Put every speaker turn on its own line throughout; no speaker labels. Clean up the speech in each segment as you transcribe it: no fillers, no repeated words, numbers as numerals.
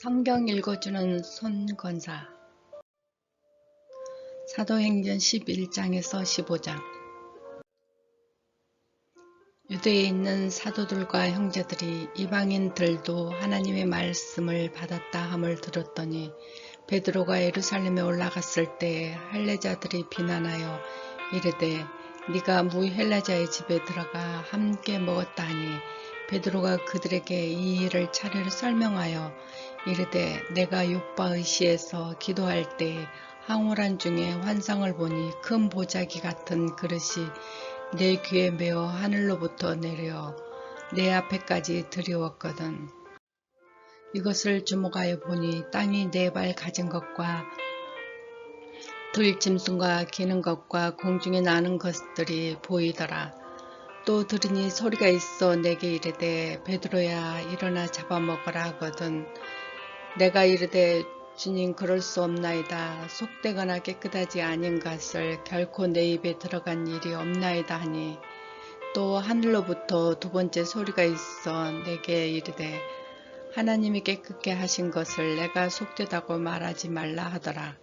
성경 읽어주는 손건사 사도행전 11장에서 15장. 유대에 있는 사도들과 형제들이 이방인들도 하나님의 말씀을 받았다 함을 들었더니 베드로가 예루살렘에 올라갔을 때 할례자들이 비난하여 이르되 네가 무헬라자의 집에 들어가 함께 먹었다 하니 베드로가 그들에게 이 일을 차례로 설명하여 이르되 내가 욥바의 시에서 기도할 때 황홀한 중에 환상을 보니 큰 보자기 같은 그릇이 내 귀에 메어 하늘로부터 내려 내 앞에까지 들여왔거든. 이것을 주목하여 보니 땅이 4발 가진 것과 들짐승과 기는 것과 공중에 나는 것들이 보이더라. 또 들으니 소리가 있어 내게 이르되 베드로야 일어나 잡아먹으라 하거든. 내가 이르되 주님 그럴 수 없나이다. 속되거나 깨끗하지 아닌 것을 결코 내 입에 들어간 일이 없나이다 하니 또 하늘로부터 2번째 소리가 있어 내게 이르되 하나님이 깨끗게 하신 것을 내가 속되다고 말하지 말라 하더라.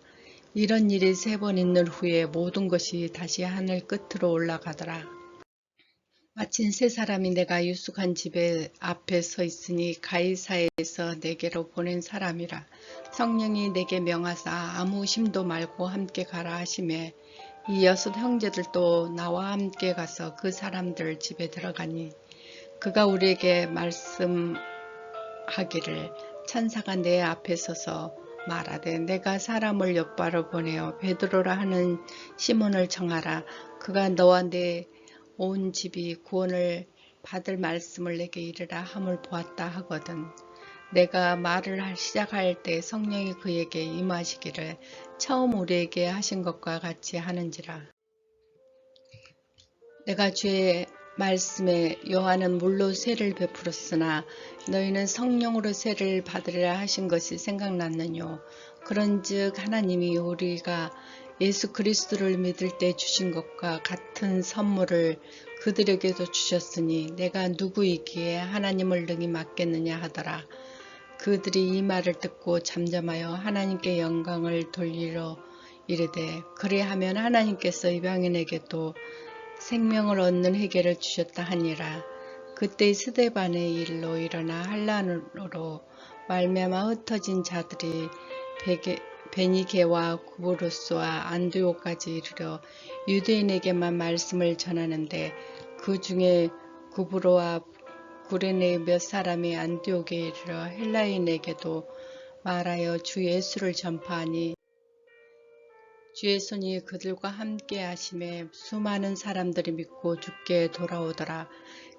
이런 일이 3번 있는 후에 모든 것이 다시 하늘 끝으로 올라가더라. 마침 3사람이 내가 유숙한 집에 앞에 서 있으니 가이사에서 내게로 보낸 사람이라. 성령이 내게 명하사 아무 힘도 말고 함께 가라 하시매 이 6 형제들도 나와 함께 가서 그 사람들 집에 들어가니 그가 우리에게 말씀하기를 천사가 내 앞에 서서 말하되 내가 사람을 욥바로 보내어 베드로라 하는 시몬을 청하라. 그가 너와 내 온 집이 구원을 받을 말씀을 내게 이르라 함을 보았다 하거든. 내가 말을 시작할 때 성령이 그에게 임하시기를 처음 우리에게 하신 것과 같이 하는지라. 내가 주의 말씀에 요한은 물로 세를 베풀었으나 너희는 성령으로 세를 받으리라 하신 것이 생각났느뇨. 그런즉 하나님이 우리가 예수 그리스도를 믿을 때 주신 것과 같은 선물을 그들에게도 주셨으니 내가 누구이기에 하나님을 능히 맡겠느냐 하더라. 그들이 이 말을 듣고 잠잠하여 하나님께 영광을 돌리러 이르되 그리하면 하나님께서 이방인에게도 생명을 얻는 회개를 주셨다 하니라. 그때 스데반의 일로 일어나 환란으로 말미암아 흩어진 자들이 베니게와 구브로스와 안디옥까지 이르러 유대인에게만 말씀을 전하는데 그 중에 구브로와 구레네의 몇 사람이 안디옥에 이르러 헬라인에게도 말하여 주 예수를 전파하니 주의 손이 그들과 함께 하심에 수많은 사람들이 믿고 주께 돌아오더라.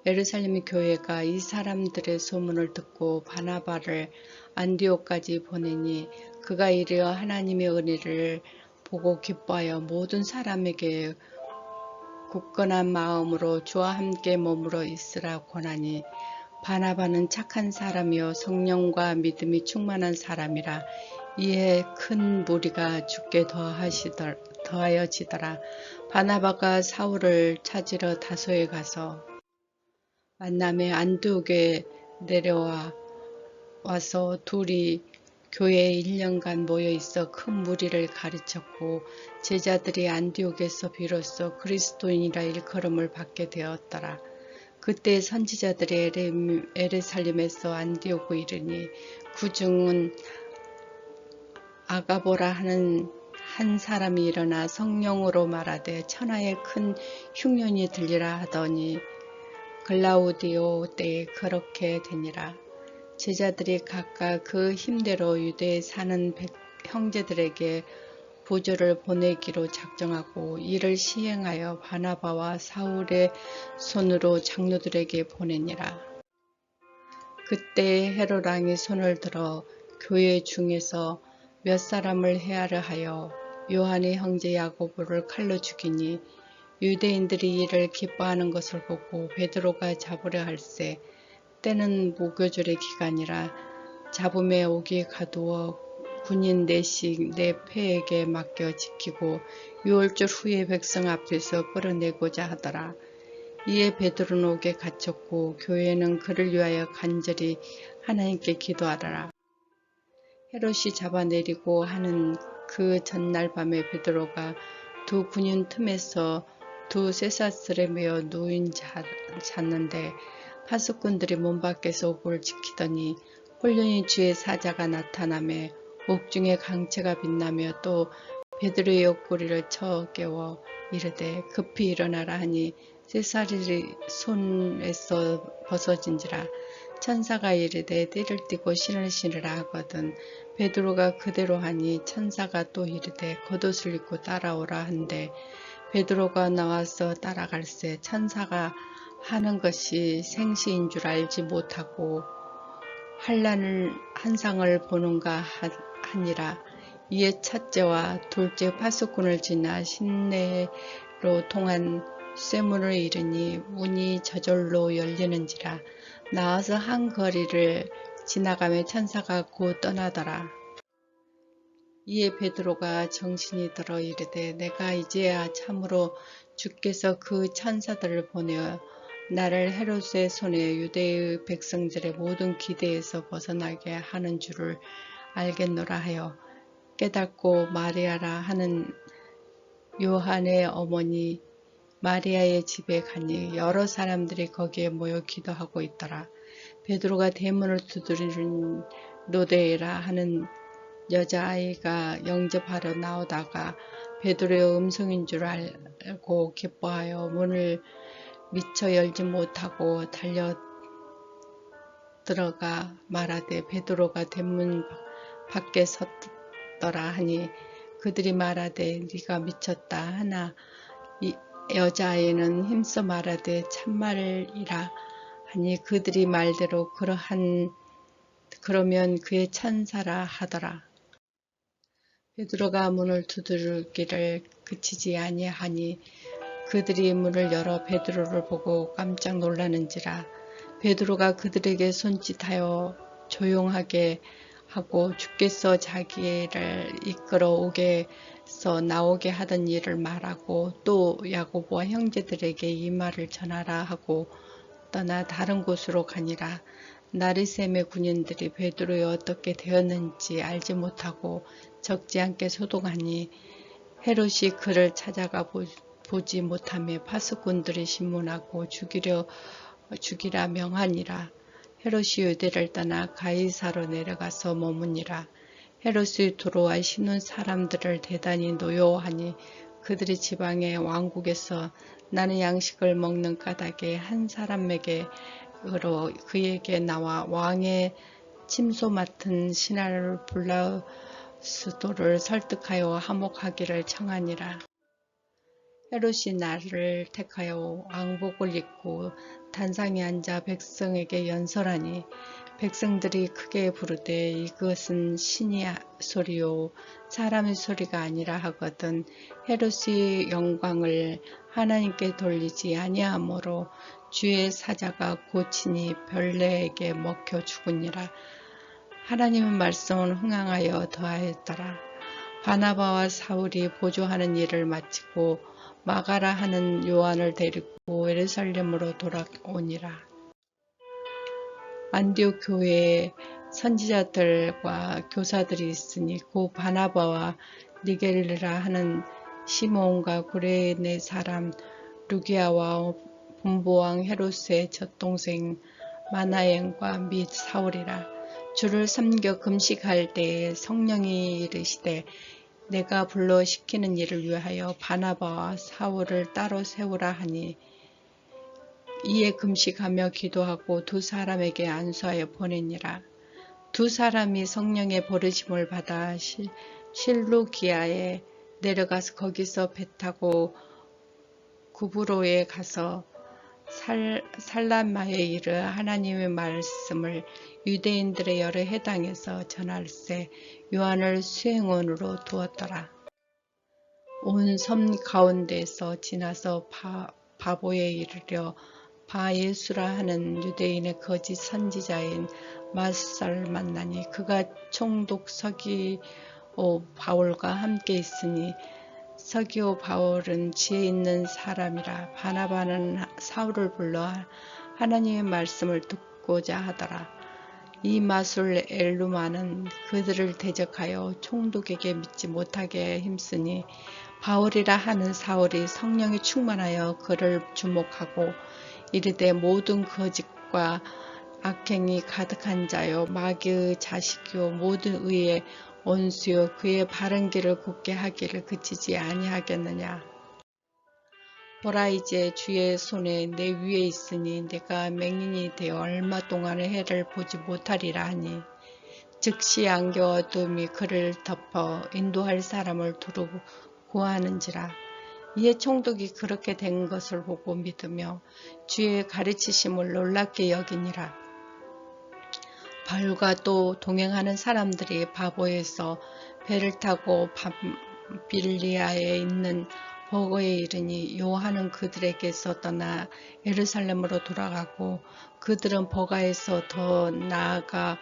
예루살렘 교회가 이 사람들의 소문을 듣고 바나바를 안디옥까지 보내니 그가 이르러 하나님의 은혜를 보고 기뻐하여 모든 사람에게 굳건한 마음으로 주와 함께 머물러 있으라 권하니 바나바는 착한 사람이요 성령과 믿음이 충만한 사람이라. 이에 큰 무리가 주께 더하여지더라. 바나바가 사울을 찾으러 다소에 가서 만남에 안디옥에 내려와서 둘이 교회에 1년간 모여있어 큰 무리를 가르쳤고 제자들이 안디옥에서 비로소 그리스도인이라 일컬음을 받게 되었더라. 그때 선지자들이 에르살렘에서 안디옥에 이르니 그중은 아가보라 하는 한 사람이 일어나 성령으로 말하되 천하에 큰 흉년이 들리라 하더니 글라우디오 때에 그렇게 되니라. 제자들이 각각 그 힘대로 유대에 사는 형제들에게 부조를 보내기로 작정하고 이를 시행하여 바나바와 사울의 손으로 장로들에게 보내니라. 그때 헤롯 왕이 손을 들어 교회 중에서 몇 사람을 해하려 하여 요한의 형제 야고보를 칼로 죽이니 유대인들이 이를 기뻐하는 것을 보고 베드로가 잡으려 할세 때는 무교절의 기간이라 잡음에 오기 가두어 군인 4씩 내 패에게 맡겨 지키고 6월절 후에 백성 앞에서 끌어내고자 하더라. 이에 베드로는 옥에 갇혔고 교회는 그를 위하여 간절히 하나님께 기도하더라. 헤롯이 잡아내리고 하는 그 전날 밤에 베드로가 두 군인 틈에서 두 쇠사슬에 매어 누인 잤는데 파수꾼들이 문 밖에서 옥을 지키더니 홀련히 주의 사자가 나타나며 옥중에 강체가 빛나며 또 베드로의 옆구리를 쳐 깨워 이르되 급히 일어나라 하니 쇠사슬이 손에서 벗어진지라. 천사가 이르되 띠를 띠고 신을 신으라 하거든 베드로가 그대로 하니 천사가 또 이르되 겉옷을 입고 따라오라 한데 베드로가 나와서 따라갈새 천사가 하는 것이 생시인 줄 알지 못하고 환상을 보는가 하니라. 이에 첫째와 둘째 파수꾼을 지나 시내로 통한 쇠문을 이르니 문이 저절로 열리는지라. 나와서 한 거리를 지나가며 천사가 곧 떠나더라. 이에 베드로가 정신이 들어 이르되 내가 이제야 참으로 주께서 그 천사들을 보내어 나를 헤롯의 손에 유대의 백성들의 모든 기대에서 벗어나게 하는 줄을 알겠노라 하여 깨닫고 마리아라 하는 요한의 어머니 마리아의 집에 가니 여러 사람들이 거기에 모여 기도하고 있더라. 베드로가 대문을 두드리는 로데라 하는 여자아이가 영접하러 나오다가 베드로의 음성인 줄 알고 기뻐하여 문을 미처 열지 못하고 달려 들어가 말하되 베드로가 대문 밖에 섰더라 하니 그들이 말하되 네가 미쳤다 하나 이 여자아이는 힘써 말하되 참말이라 하니 그들이 말대로 그러면 그의 천사라 하더라. 베드로가 문을 두드리기를 그치지 아니하니 그들이 문을 열어 베드로를 보고 깜짝 놀라는지라. 베드로가 그들에게 손짓하여 조용하게 하고 주께서 자기를 이끌어 옥에서 나오게 하던 일을 말하고 또 야고보와 형제들에게 이 말을 전하라 하고 떠나 다른 곳으로 가니라. 나리샘의 군인들이 베드로에 어떻게 되었는지 알지 못하고 적지 않게 소동하니 헤롯이 그를 찾아가 보지 못하며 파수꾼들이 신문하고 죽이라 명하니라. 헤롯이 유대를 떠나 가이사로 내려가서 머무니라. 헤롯이 두로와 신운 사람들을 대단히 노여워하니 그들이 지방의 왕국에서 나는 양식을 먹는 까닭에 한 사람에게로 그에게 나와 왕의 침소 맡은 신하를 블라스도를 설득하여 화목하기를 청하니라. 헤롯이 나를 택하여 왕복을 입고 단상에 앉아 백성에게 연설하니 백성들이 크게 부르되 이것은 신의 소리요 사람의 소리가 아니라 하거든. 헤롯의 영광을 하나님께 돌리지 아니하므로 주의 사자가 고치니 벌레에게 먹혀 죽으니라. 하나님의 말씀은 흥황하여 더하였더라. 바나바와 사울이 보조하는 일을 마치고 마가라 하는 요한을 데리고 예루살렘으로 돌아오니라. 안디옥 교회에 선지자들과 교사들이 있으니 고 바나바와 니게르라 하는 시몬과 구레네 사람 루기아와 분보왕 헤롯의 젖동생 마나엔과 및 사울이라. 주를 섬겨 금식할 때에 성령이 이르시되 내가 불러 시키는 일을 위하여 바나바와 사울을 따로 세우라 하니 이에 금식하며 기도하고 두 사람에게 안수하여 보내니라. 두 사람이 성령의 버르심을 받아 실루기아에 내려가서 거기서 배 타고 구브로에 가서 살라마에 이르 하나님의 말씀을 유대인들의 여러 해당에서 전할세 요한을 수행원으로 두었더라. 온 섬 가운데에서 지나서 바보에 이르려 바예수라 하는 유대인의 거짓 선지자인 마살을 만나니 그가 총독 서기오 바울과 함께 있으니 서기오 바울은 지혜 있는 사람이라. 바나바는 사울을 불러 하나님의 말씀을 듣고자 하더라. 이 마술 엘루마는 그들을 대적하여 총독에게 믿지 못하게 힘쓰니 바울이라 하는 사울이 성령이 충만하여 그를 주목하고 이르되 모든 거짓과 악행이 가득한 자요 마귀의 자식이요 모든 의의 원수요 그의 바른 길을 굳게 하기를 그치지 아니하겠느냐. 보라 이제 주의 손에 내 위에 있으니 내가 맹인이 되어 얼마 동안의 해를 보지 못하리라 하니 즉시 안개와 어둠이 그를 덮어 인도할 사람을 두루 구하는지라. 이에 총독이 그렇게 된 것을 보고 믿으며 주의 가르치심을 놀랍게 여기니라. 바울과 또 동행하는 사람들이 바보에서 배를 타고 밤빌리아에 있는 버거에 이르니 요한은 그들에게서 떠나 예루살렘으로 돌아가고 그들은 버가에서 더 나아가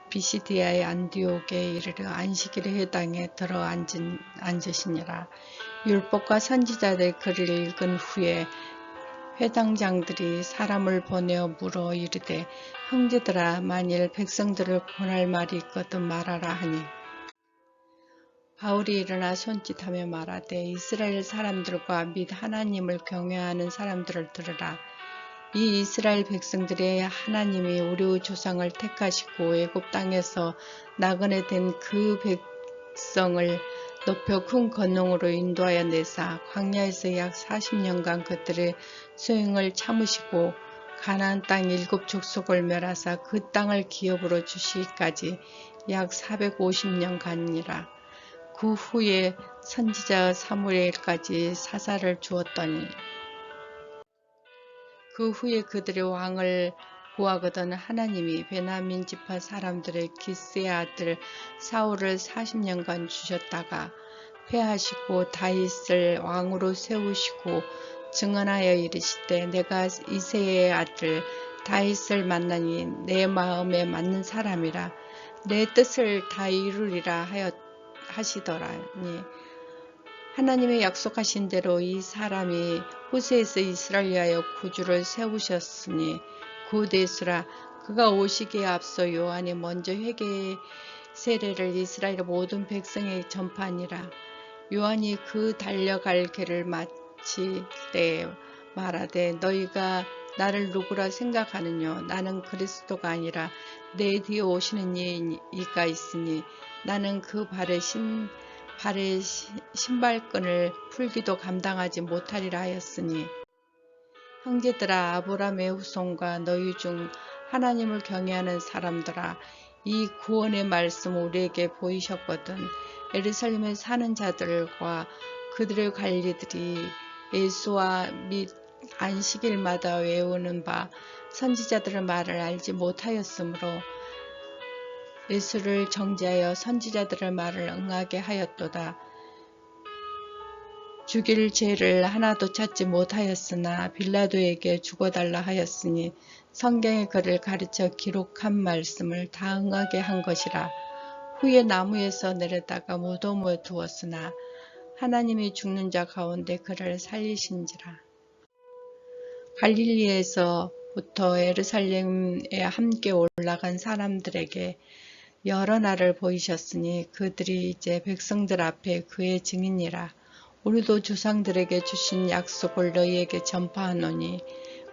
비시디아의 안디옥에 이르러 안식일의 회당에 들어 앉으시니라. 율법과 선지자들의 글을 읽은 후에 회당장들이 사람을 보내어 물어 이르되 형제들아 만일 백성들을 권할 말이 있거든 말하라 하니 바울이 일어나 손짓하며 말하되 이스라엘 사람들과 및 하나님을 경외하는 사람들을 들으라. 이 이스라엘 백성들의 하나님이 우리의 조상을 택하시고 애굽 땅에서 나그네 된 그 백성을 높여 큰 권능으로 인도하여 내사 광야에서 약 40년간 그들의 소행을 참으시고 가나안 땅 7족속을 멸하사 그 땅을 기업으로 주시기까지 약 450년간이라. 그 후에 선지자 사무엘까지 사사를 주었더니 그 후에 그들의 왕을 구하거든 하나님이 베냐민 지파 사람들의 기스의 아들 사울을 40년간 주셨다가 패하시고 다윗을 왕으로 세우시고 증언하여 이르시되 내가 이새의 아들 다윗을 만나니 내 마음에 맞는 사람이라 내 뜻을 다 이루리라 하시더라니. 하나님의 약속하신 대로 이 사람이 후세에서 이스라엘 위하여 구주를 세우셨으니 구대수라. 그가 오시기에 앞서 요한이 먼저 회개의 세례를 이스라엘 모든 백성에게 전파하니라. 요한이 그 달려갈 길을 마칠 때 말하되 너희가 나를 누구라 생각하느뇨. 나는 그리스도가 아니라 내 뒤에 오시는 이가 있으니 나는 그 발의 신발끈을 풀기도 감당하지 못하리라 하였으니 형제들아 아브라함의 후손과 너희 중 하나님을 경외하는 사람들아 이 구원의 말씀 우리에게 보이셨거든. 예루살렘에 사는 자들과 그들의 관리들이 예수와 및 안식일마다 외우는 바 선지자들의 말을 알지 못하였으므로 예수를 정죄하여 선지자들의 말을 응하게 하였도다. 죽일 죄를 하나도 찾지 못하였으나 빌라도에게 죽어달라 하였으니 성경의 글을 가르쳐 기록한 말씀을 다 응하게 한 것이라. 후에 나무에서 내려다가 무덤에 두었으나 하나님이 죽는 자 가운데 그를 살리신지라. 갈릴리에서부터 예루살렘에 함께 올라간 사람들에게 여러 날을 보이셨으니 그들이 이제 백성들 앞에 그의 증인이라. 우리도 조상들에게 주신 약속을 너희에게 전파하노니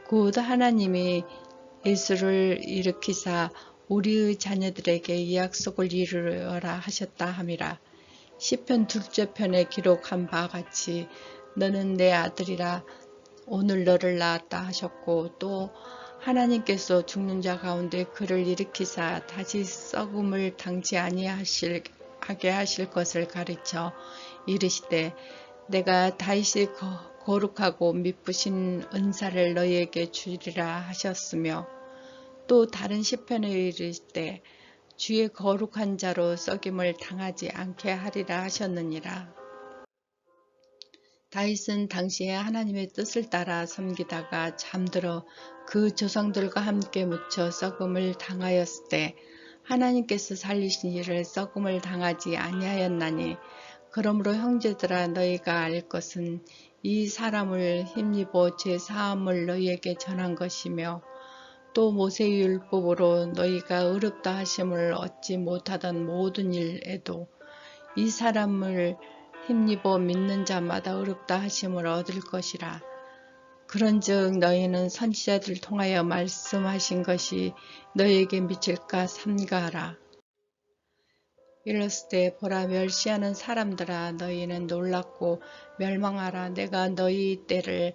곧 하나님이 예수를 일으키사 우리의 자녀들에게 이 약속을 이루어라 하셨다 함이라. 시편 2째 편에 기록한 바 같이 너는 내 아들이라 오늘 너를 낳았다 하셨고 또 하나님께서 죽는 자 가운데 그를 일으키사 다시 썩음을 당치 아니하게 하실 것을 가르쳐 이르시되 내가 다윗이 거룩하고 미쁘신 은사를 너희에게 주리라 하셨으며 또 다른 시편에 이르시되 주의 거룩한 자로 썩임을 당하지 않게 하리라 하셨느니라. 다윗은 당시에 하나님의 뜻을 따라 섬기다가 잠들어 그 조상들과 함께 묻혀 썩음을 당하였을 때 하나님께서 살리신 이를 썩음을 당하지 아니하였나니 그러므로 형제들아 너희가 알 것은 이 사람을 힘입어 죄 사함을 너희에게 전한 것이며 또 모세의 율법으로 너희가 의롭다 하심을 얻지 못하던 모든 일에도 이 사람을 힘입어 믿는 자마다 의롭다 하심을 얻을 것이라. 그런즉 너희는 선지자들 통하여 말씀하신 것이 너희에게 미칠까 삼가하라. 일렀을 보라, 멸시하는 사람들아, 너희는 놀랍고 멸망하라. 내가 너희 때를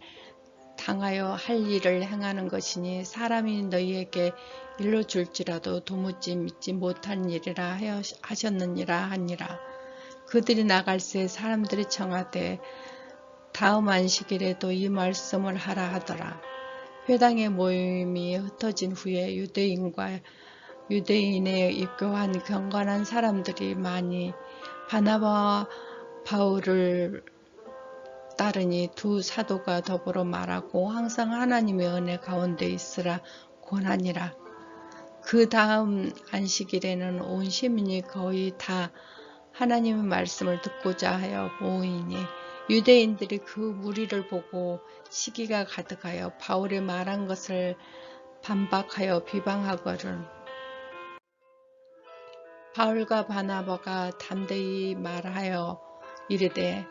당하여 할 일을 행하는 것이니 사람이 너희에게 일러줄지라도 도무지 믿지 못한 일이라 하셨느니라 하니라. 그들이 나갈새 사람들이 청하되 다음 안식일에도 이 말씀을 하라 하더라. 회당의 모임이 흩어진 후에 유대인에 입교한 경건한 사람들이 많이 바나바와 바울을 따르니 두 사도가 더불어 말하고 항상 하나님의 은혜 가운데 있으라 권하니라. 그 다음 안식일에는 온 시민이 거의 다 하나님의 말씀을 듣고자 하여 모이니 유대인들이 그 무리를 보고 시기가 가득하여 바울이 말한 것을 반박하여 비방하거든. 바울과 바나바가 담대히 말하여 이르되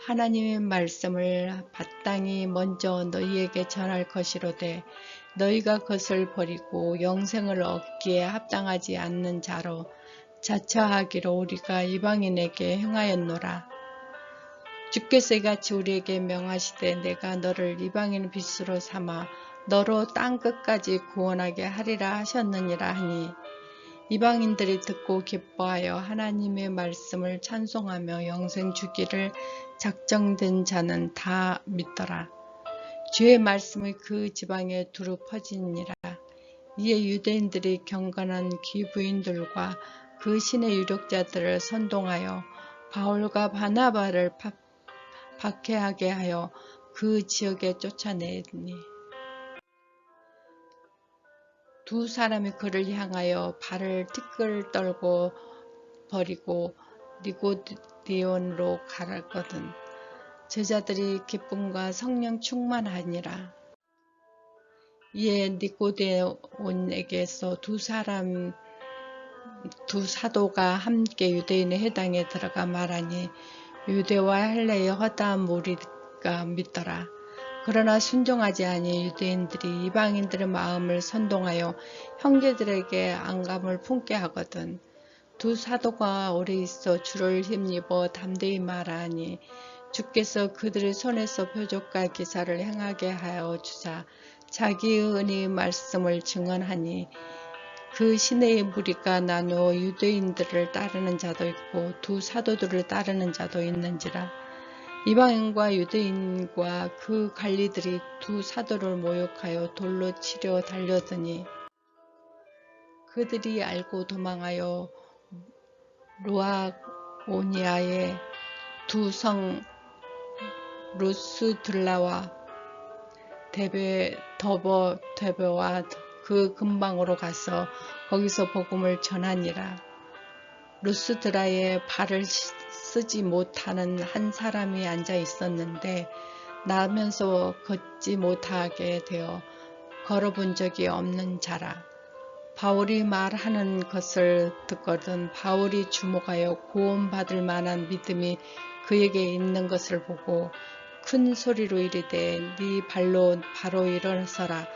하나님의 말씀을 마땅히 먼저 너희에게 전할 것이로되 너희가 그것을 버리고 영생을 얻기에 합당하지 않는 자로 자처하기로 우리가 이방인에게 행하였노라. 주께서 이같이 우리에게 명하시되 내가 너를 이방인 빚으로 삼아 너로 땅 끝까지 구원하게 하리라 하셨느니라 하니 이방인들이 듣고 기뻐하여 하나님의 말씀을 찬송하며 영생 주기를 작정된 자는 다 믿더라. 주의 말씀이 그 지방에 두루 퍼지니라. 이에 유대인들이 경건한 귀부인들과 그 신의 유력자들을 선동하여 바울과 바나바를 박해하게 하여 그 지역에 쫓아내니 두 사람이 그를 향하여 발을 티끌 떨고 버리고 니고디온으로 가거든. 제자들이 기쁨과 성령 충만하니라. 이에 니고데온에게서 두 사도가 함께 유대인의 회당에 들어가 말하니 유대와 헬라의 허다한 무리가 믿더라. 그러나 순종하지 아니 유대인들이 이방인들의 마음을 선동하여 형제들에게 안감을 품게 하거든. 두 사도가 오래 있어 주를 힘입어 담대히 말하니 주께서 그들의 손에서 표적과 기사를 행하게 하여 주사 자기의 은혜의 말씀을 증언하니 그 시내의 무리가 나누어 유대인들을 따르는 자도 있고 두 사도들을 따르는 자도 있는지라. 이방인과 유대인과 그 관리들이 두 사도를 모욕하여 돌로 치려 달려드니 그들이 알고 도망하여 루아오니아의 두 성 루스들라와 데베와 그 근방으로 가서 거기서 복음을 전하니라. 루스드라에 발을 쓰지 못하는 한 사람이 앉아 있었는데 나면서 걷지 못하게 되어 걸어본 적이 없는 자라. 바울이 말하는 것을 듣거든 바울이 주목하여 구원받을 만한 믿음이 그에게 있는 것을 보고 큰 소리로 이르되 네 발로 바로 일어서라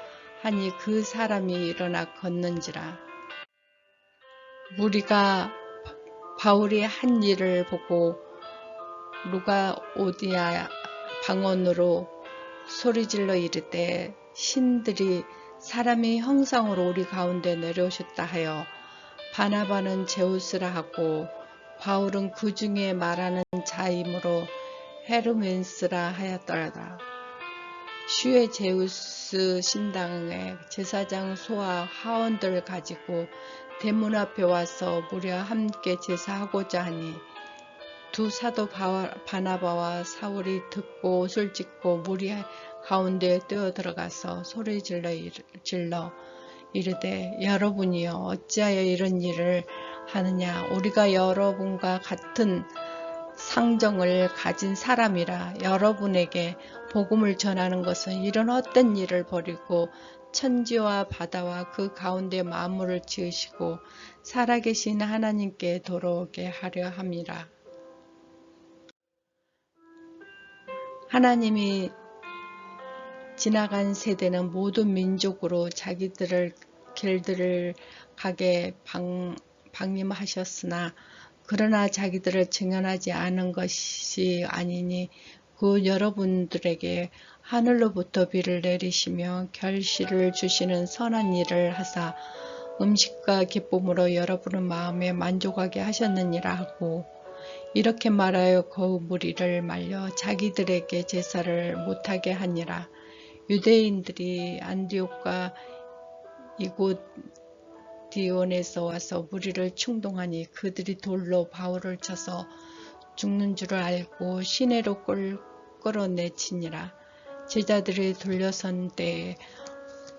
하니 그 사람이 일어나 걷는지라. 무리가 바울이 한 일을 보고 루가오디아 방언으로 소리질러 이르되 신들이 사람의 형상으로 우리 가운데 내려오셨다 하여 바나바는 제우스라 하고 바울은 그 중에 말하는 자이므로 헤르멘스라 하였더라. 슈의 제우스 신당의 제사장 소와 하원들 가지고 대문 앞에 와서 무려 함께 제사하고자 하니 두 사도 바나바와 사울이 듣고 옷을 찢고 무리 가운데에 뛰어들어가서 소리 질러 이르되 여러분이여 어찌하여 이런 일을 하느냐. 우리가 여러분과 같은 상정을 가진 사람이라 여러분에게 복음을 전하는 것은 이런 헛된 일을 버리고 천지와 바다와 그 가운데 만물을 지으시고 살아계신 하나님께 돌아오게 하려 함이라. 하나님이 지나간 세대는 모든 민족으로 자기들을 길들을 가게 방임하셨으나 그러나 자기들을 증언하지 않은 것이 아니니 그 여러분들에게 하늘로부터 비를 내리시며 결실을 주시는 선한 일을 하사 음식과 기쁨으로 여러분의 마음에 만족하게 하셨느니라 하고 이렇게 말하여 그 무리를 말려 자기들에게 제사를 못하게 하니라. 유대인들이 안디옥과 이고디온에서 와서 무리를 충동하니 그들이 돌로 바울을 쳐서 죽는 줄을 알고 시내로 끌어내치니라. 제자들이 돌려선 때에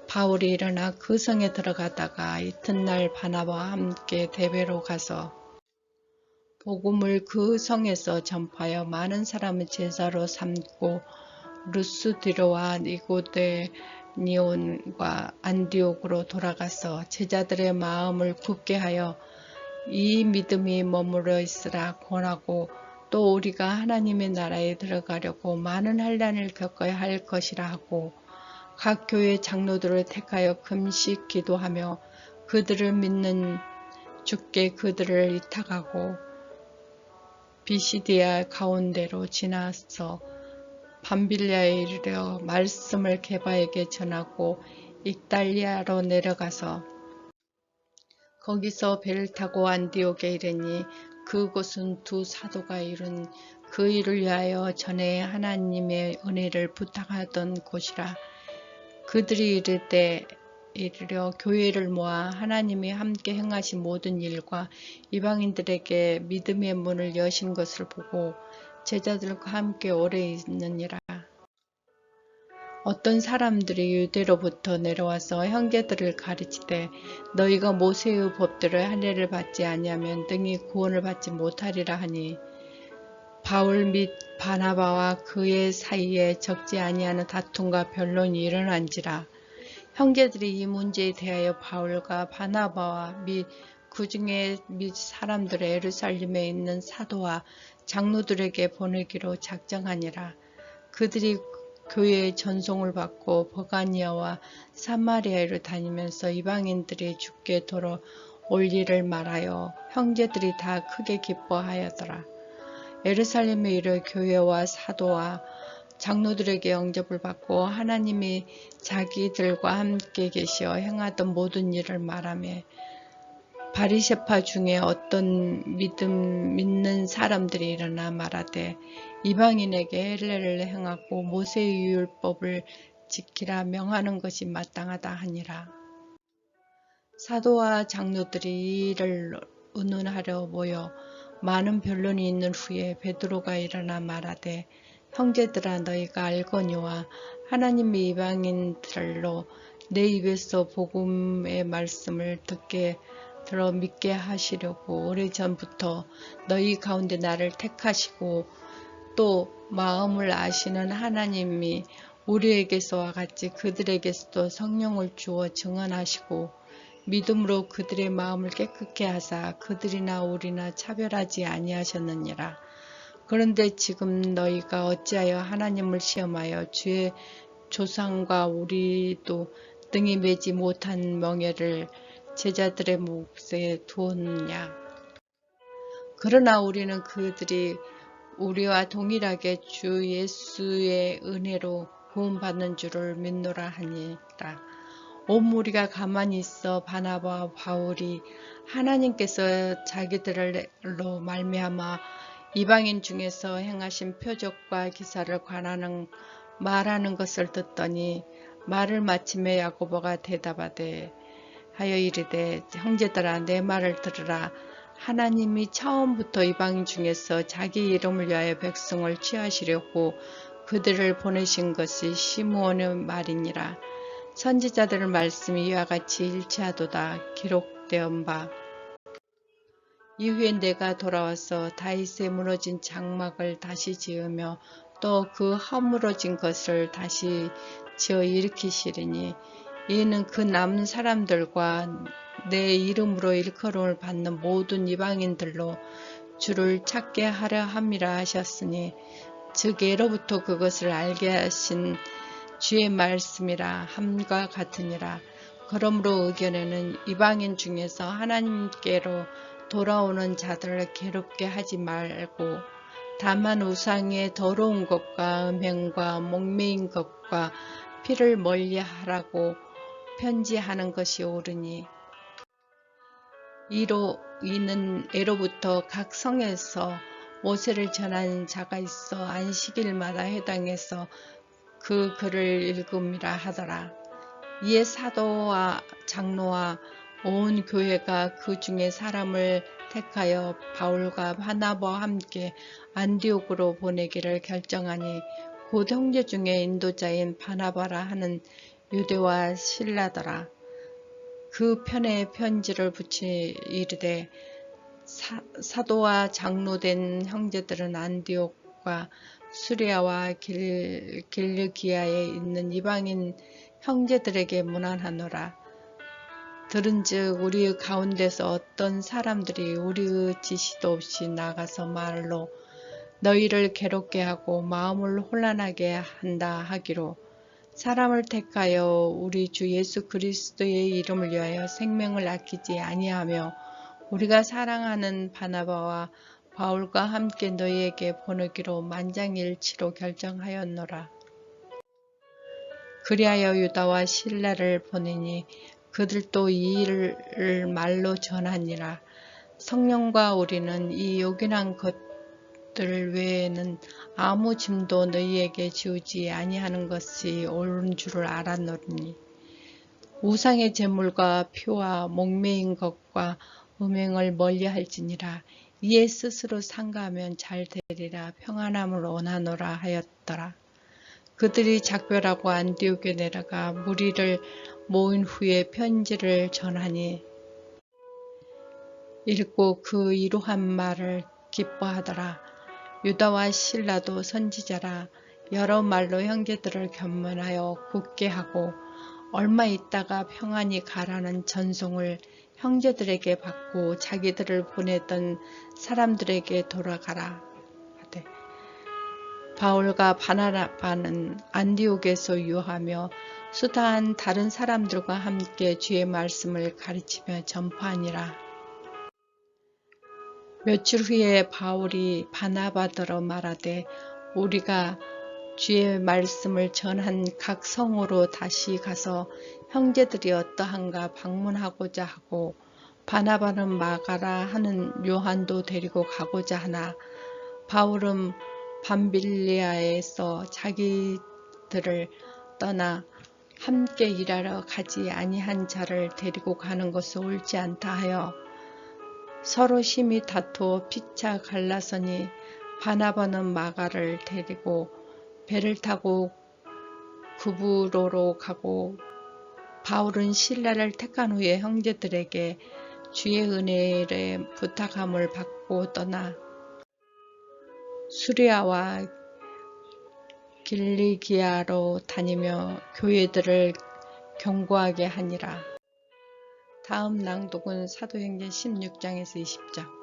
바울이 일어나 그 성에 들어가다가 이튿날 바나바와 함께 데베로 가서 복음을 그 성에서 전파하여 많은 사람을 제자로 삼고 루스드로와 니고데니온과 안디옥으로 돌아가서 제자들의 마음을 굳게 하여 이 믿음이 머물러 있으라 권하고 또 우리가 하나님의 나라에 들어가려고 많은 환난을 겪어야 할 것이라 하고 각 교회 장로들을 택하여 금식 기도하며 그들을 믿는 주께 그들을 위탁하고 비시디아 가운데로 지나서 밤빌리아에 이르러 말씀을 게바에게 전하고 이달리아로 내려가서 거기서 배를 타고 안디옥에 이르니 그곳은 두 사도가 이룬 그 일을 위하여 전에 하나님의 은혜를 부탁하던 곳이라. 그들이 이르러 교회를 모아 하나님이 함께 행하신 모든 일과 이방인들에게 믿음의 문을 여신 것을 보고 제자들과 함께 오래 있느니라. 어떤 사람들이 유대로부터 내려와서 형제들을 가르치되 너희가 모세의 법대로 할례를 받지 아니하면 등이 구원을 받지 못하리라 하니 바울 및 바나바와 그의 사이에 적지 아니하는 다툼과 변론이 일어난지라. 형제들이 이 문제에 대하여 바울과 바나바와 및 그 중에 및 사람들의 예루살렘에 있는 사도와 장로들에게 보내기로 작정하니라. 그들이 교회의 전송을 받고 버가니아와 사마리아로 다니면서 이방인들이 주께 돌아올 일을 말하여 형제들이 다 크게 기뻐하였더라. 예루살렘에 이르러 교회와 사도와 장로들에게 영접을 받고 하나님이 자기들과 함께 계시어 행하던 모든 일을 말하며 바리새파 중에 어떤 믿는 사람들이 일어나 말하되 이방인에게 할례를 행하고 모세의 율법을 지키라 명하는 것이 마땅하다 하니라. 사도와 장로들이 이 일을 의논하려 모여 많은 변론이 있는 후에 베드로가 일어나 말하되 형제들아 너희가 알거니와 하나님이 이방인들로 내 입에서 복음의 말씀을 듣게 들어 믿게 하시려고 오래전부터 너희 가운데 나를 택하시고 또 마음을 아시는 하나님이 우리에게서와 같이 그들에게서도 성령을 주어 증언하시고 믿음으로 그들의 마음을 깨끗게 하사 그들이나 우리나 차별하지 아니하셨느니라. 그런데 지금 너희가 어찌하여 하나님을 시험하여 주의 조상과 우리도 등이 매지 못한 명예를 제자들의 몫에 두었느냐. 그러나 우리는 그들이 우리와 동일하게 주 예수의 은혜로 구원받는 줄을 믿노라 하니라. 온 무리가 가만히 있어 바나바와 바울이 하나님께서 자기들로 말미암아 이방인 중에서 행하신 표적과 기사를 말하는 것을 듣더니 말을 마침에 야고보가 대답하되 하여 이르되 형제들아 내 말을 들으라. 하나님이 처음부터 이방인 중에서 자기 이름을 위하여 백성을 취하시려고 그들을 보내신 것이 시므온의 말이니라. 선지자들의 말씀이 이와 같이 일치하도다 기록되은 바 이후에 내가 돌아와서 다윗의 무너진 장막을 다시 지으며 또 그 허물어진 것을 다시 지어 일으키시리니 이는 그 남은 사람들과 내 이름으로 일컬음을 받는 모든 이방인들로 주를 찾게 하려 함이라 하셨으니 즉 예로부터 그것을 알게 하신 주의 말씀이라 함과 같으니라. 그러므로 의견에는 이방인 중에서 하나님께로 돌아오는 자들을 괴롭게 하지 말고 다만 우상의 더러운 것과 음행과 목매인 것과 피를 멀리하라고 편지하는 것이 옳으니 이는 예로부터 각 성에서 모세를 전하는 자가 있어 안식일마다 회당에서 그 글을 읽음이라 하더라. 이에 사도와 장로와 온 교회가 그 중에 사람을 택하여 바울과 바나바와 함께 안디옥으로 보내기를 결정하니 곧 형제 중에 인도자인 바나바라 하는 유대와 실라더라. 그 편에 편지를 붙이 이르되 사도와 장로된 형제들은 안디옥과 수리아와 길르기아에 있는 이방인 형제들에게 문안하노라. 들은즉 우리 가운데서 어떤 사람들이 우리의 지시도 없이 나가서 말로 너희를 괴롭게 하고 마음을 혼란하게 한다 하기로 사람을 택하여 우리 주 예수 그리스도의 이름을 위하여 생명을 아끼지 아니하며 우리가 사랑하는 바나바와 바울과 함께 너희에게 보내기로 만장일치로 결정하였노라. 그리하여 유다와 실라를 보내니 그들도 이 일을 말로 전하니라. 성령과 우리는 이 요긴한 것들 외에는 아무 짐도 너희에게 지우지 아니하는 것이 옳은 줄을 알았노니 우상의 제물과 피와 목매인 것과 음행을 멀리할지니라. 이에 스스로 상가하면 잘 되리라 평안함을 원하노라 하였더라. 그들이 작별하고 안디옥에 내려가 무리를 모인 후에 편지를 전하니 읽고 그 이루한 말을 기뻐하더라. 유다와 실라도 선지자라 여러 말로 형제들을 견문하여 굳게 하고 얼마 있다가 평안히 가라는 전송을 형제들에게 받고 자기들을 보냈던 사람들에게 돌아가라 하되 바울과 바나바는 안디옥에서 유하며 수다한 다른 사람들과 함께 주의 말씀을 가르치며 전파하니라. 며칠 후에 바울이 바나바더러 말하되 우리가 주의 말씀을 전한 각 성으로 다시 가서 형제들이 어떠한가 방문하고자 하고 바나바는 마가라 하는 요한도 데리고 가고자 하나 바울은 밤빌리아에서 자기들을 떠나 함께 일하러 가지 아니한 자를 데리고 가는 것은 옳지 않다 하여 서로 심히 다투어 피차 갈라서니 바나바는 마가를 데리고 배를 타고 구브로로 가고 바울은 실라를 택한 후에 형제들에게 주의 은혜를 부탁함을 받고 떠나 수리아와 길리기아로 다니며 교회들을 경고하게 하니라. 다음 낭독은 사도행전 16장에서 20장.